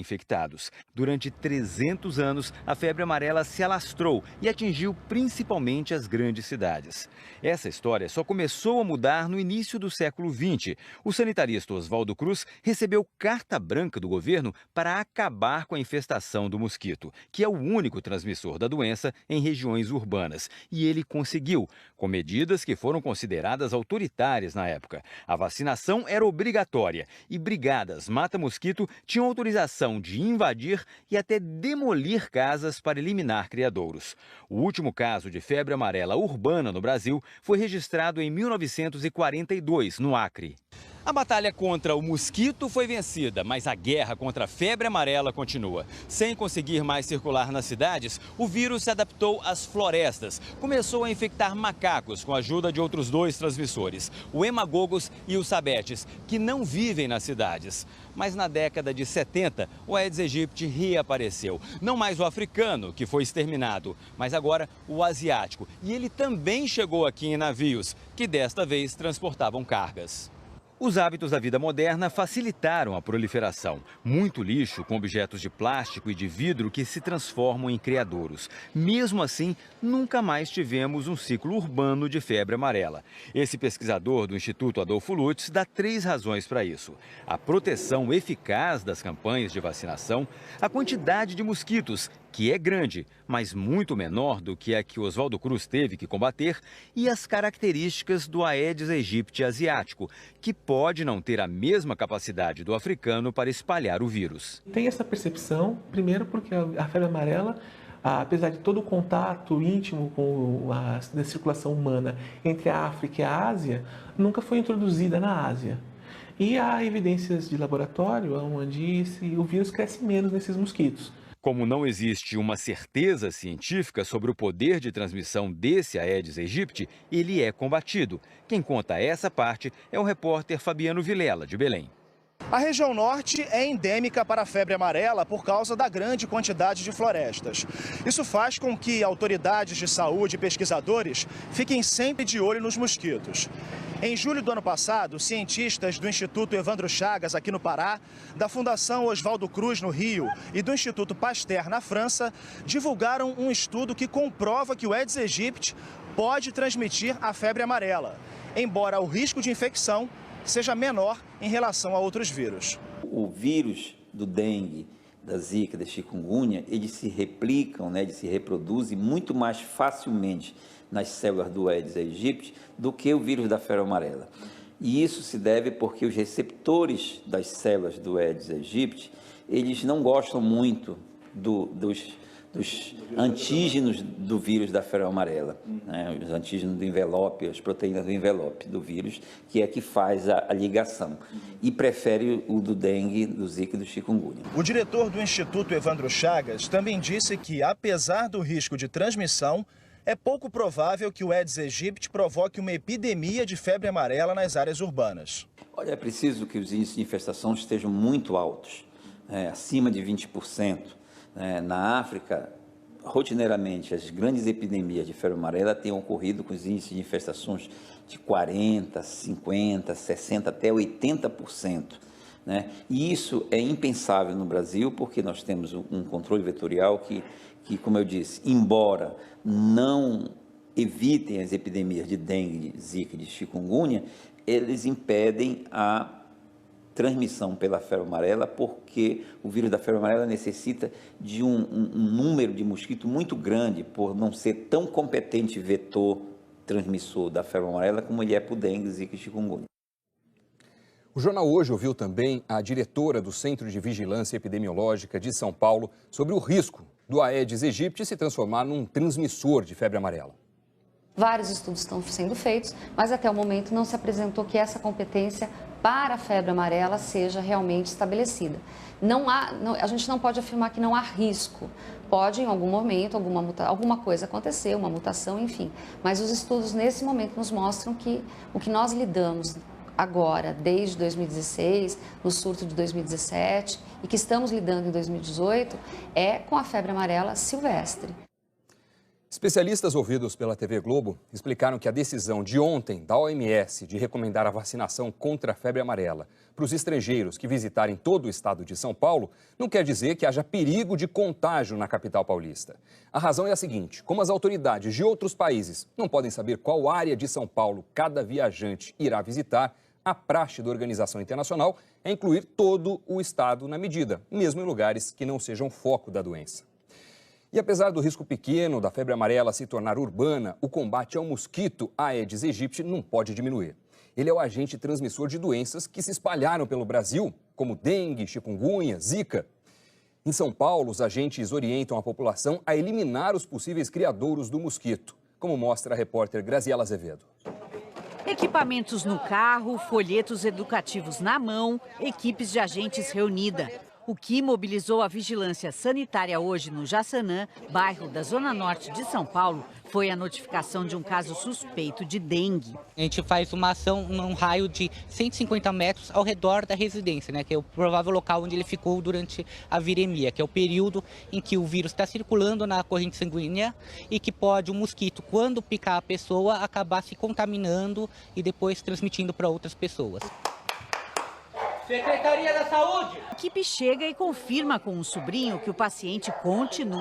infectados. Durante 300 anos, a febre amarela se alastrou e atingiu principalmente as grandes cidades. Essa história só começou a mudar no início do século XX. O sanitarista Oswaldo Cruz recebeu carta branca do governo para acabar com a infestação do mosquito, que é o único transmissor da doença em regiões urbanas. E ele conseguiu, com medidas que foram consideradas autoritárias na época. A vacinação era obrigatória e brigadas mata-mosquito tinham autorização de invadir e até demolir casas para eliminar criadouros. O último caso de febre amarela urbana no Brasil foi registrado em 1942, no Acre. A batalha contra o mosquito foi vencida, mas a guerra contra a febre amarela continua. Sem conseguir mais circular nas cidades, o vírus se adaptou às florestas. Começou a infectar macacos com a ajuda de outros 2 transmissores, o hemagogos e o sabetes, que não vivem nas cidades. Mas na década de 70, o Aedes aegypti reapareceu. Não mais o africano, que foi exterminado, mas agora o asiático. E ele também chegou aqui em navios, que desta vez transportavam cargas. Os hábitos da vida moderna facilitaram a proliferação. Muito lixo com objetos de plástico e de vidro que se transformam em criadouros. Mesmo assim, nunca mais tivemos um ciclo urbano de febre amarela. Esse pesquisador do Instituto Adolfo Lutz dá 3 razões para isso: a proteção eficaz das campanhas de vacinação, a quantidade de mosquitos, que é grande, mas muito menor do que a que Oswaldo Cruz teve que combater, e as características do Aedes aegypti asiático, que pode não ter a mesma capacidade do africano para espalhar o vírus. Tem essa percepção, primeiro porque a febre amarela, apesar de todo o contato íntimo com a circulação humana entre a África e a Ásia, nunca foi introduzida na Ásia. E há evidências de laboratório onde o vírus cresce menos nesses mosquitos. Como não existe uma certeza científica sobre o poder de transmissão desse Aedes aegypti, ele é combatido. Quem conta essa parte é o repórter Fabiano Vilela, de Belém. A região norte é endêmica para a febre amarela por causa da grande quantidade de florestas. Isso faz com que autoridades de saúde e pesquisadores fiquem sempre de olho nos mosquitos. Em julho do ano passado, cientistas do Instituto Evandro Chagas, aqui no Pará, da Fundação Oswaldo Cruz, no Rio, e do Instituto Pasteur, na França, divulgaram um estudo que comprova que o Aedes aegypti pode transmitir a febre amarela, embora o risco de infecção seja menor em relação a outros vírus. O vírus do dengue, da zika, da chikungunya, eles se replicam, eles se reproduzem muito mais facilmente nas células do Aedes aegypti do que o vírus da febre amarela. E isso se deve porque os receptores das células do Aedes aegypti, eles não gostam muito dos antígenos do vírus da febre amarela, os antígenos do envelope, as proteínas do envelope do vírus, que é que faz a ligação, e prefere o do dengue, do zika e do chikungunya. O diretor do Instituto Evandro Chagas também disse que, apesar do risco de transmissão, é pouco provável que o Aedes aegypti provoque uma epidemia de febre amarela nas áreas urbanas. Olha, é preciso que os índices de infestação estejam muito altos, acima de 20%. Na África, rotineiramente, as grandes epidemias de febre amarela têm ocorrido com os índices de infestações de 40%, 50%, 60%, até 80%. E isso é impensável no Brasil, porque nós temos um controle vetorial que, como eu disse, embora não evitem as epidemias de dengue, de zika e de chikungunya, eles impedem a transmissão pela febre amarela, porque o vírus da febre amarela necessita de um número de mosquito muito grande, por não ser tão competente vetor transmissor da febre amarela como ele é para o dengue, zika e chikungunya. O Jornal Hoje ouviu também a diretora do Centro de Vigilância Epidemiológica de São Paulo sobre o risco do Aedes aegypti se transformar num transmissor de febre amarela. Vários estudos estão sendo feitos, mas até o momento não se apresentou que essa competência para a febre amarela seja realmente estabelecida. A gente não pode afirmar que não há risco. Pode, em algum momento, alguma coisa acontecer, uma mutação, enfim. Mas os estudos, nesse momento, nos mostram que o que nós lidamos agora, desde 2016, no surto de 2017, e que estamos lidando em 2018, é com a febre amarela silvestre. Especialistas ouvidos pela TV Globo explicaram que a decisão de ontem da OMS de recomendar a vacinação contra a febre amarela para os estrangeiros que visitarem todo o estado de São Paulo não quer dizer que haja perigo de contágio na capital paulista. A razão é a seguinte: como as autoridades de outros países não podem saber qual área de São Paulo cada viajante irá visitar, a praxe da organização internacional é incluir todo o estado na medida, mesmo em lugares que não sejam foco da doença. E apesar do risco pequeno da febre amarela se tornar urbana, o combate ao mosquito Aedes aegypti não pode diminuir. Ele é o agente transmissor de doenças que se espalharam pelo Brasil, como dengue, chikungunya, zika. Em São Paulo, os agentes orientam a população a eliminar os possíveis criadouros do mosquito, como mostra a repórter Graziela Azevedo. Equipamentos no carro, folhetos educativos na mão, equipes de agentes reunida. O que mobilizou a vigilância sanitária hoje no Jaçanã, bairro da Zona Norte de São Paulo, foi a notificação de um caso suspeito de dengue. A gente faz uma ação num raio de 150 metros ao redor da residência, né, que é o provável local onde ele ficou durante a viremia, que é o período em que o vírus está circulando na corrente sanguínea e que pode o mosquito, quando picar a pessoa, acabar se contaminando e depois transmitindo para outras pessoas. Secretaria da Saúde! A equipe chega e confirma com o sobrinho que o paciente continua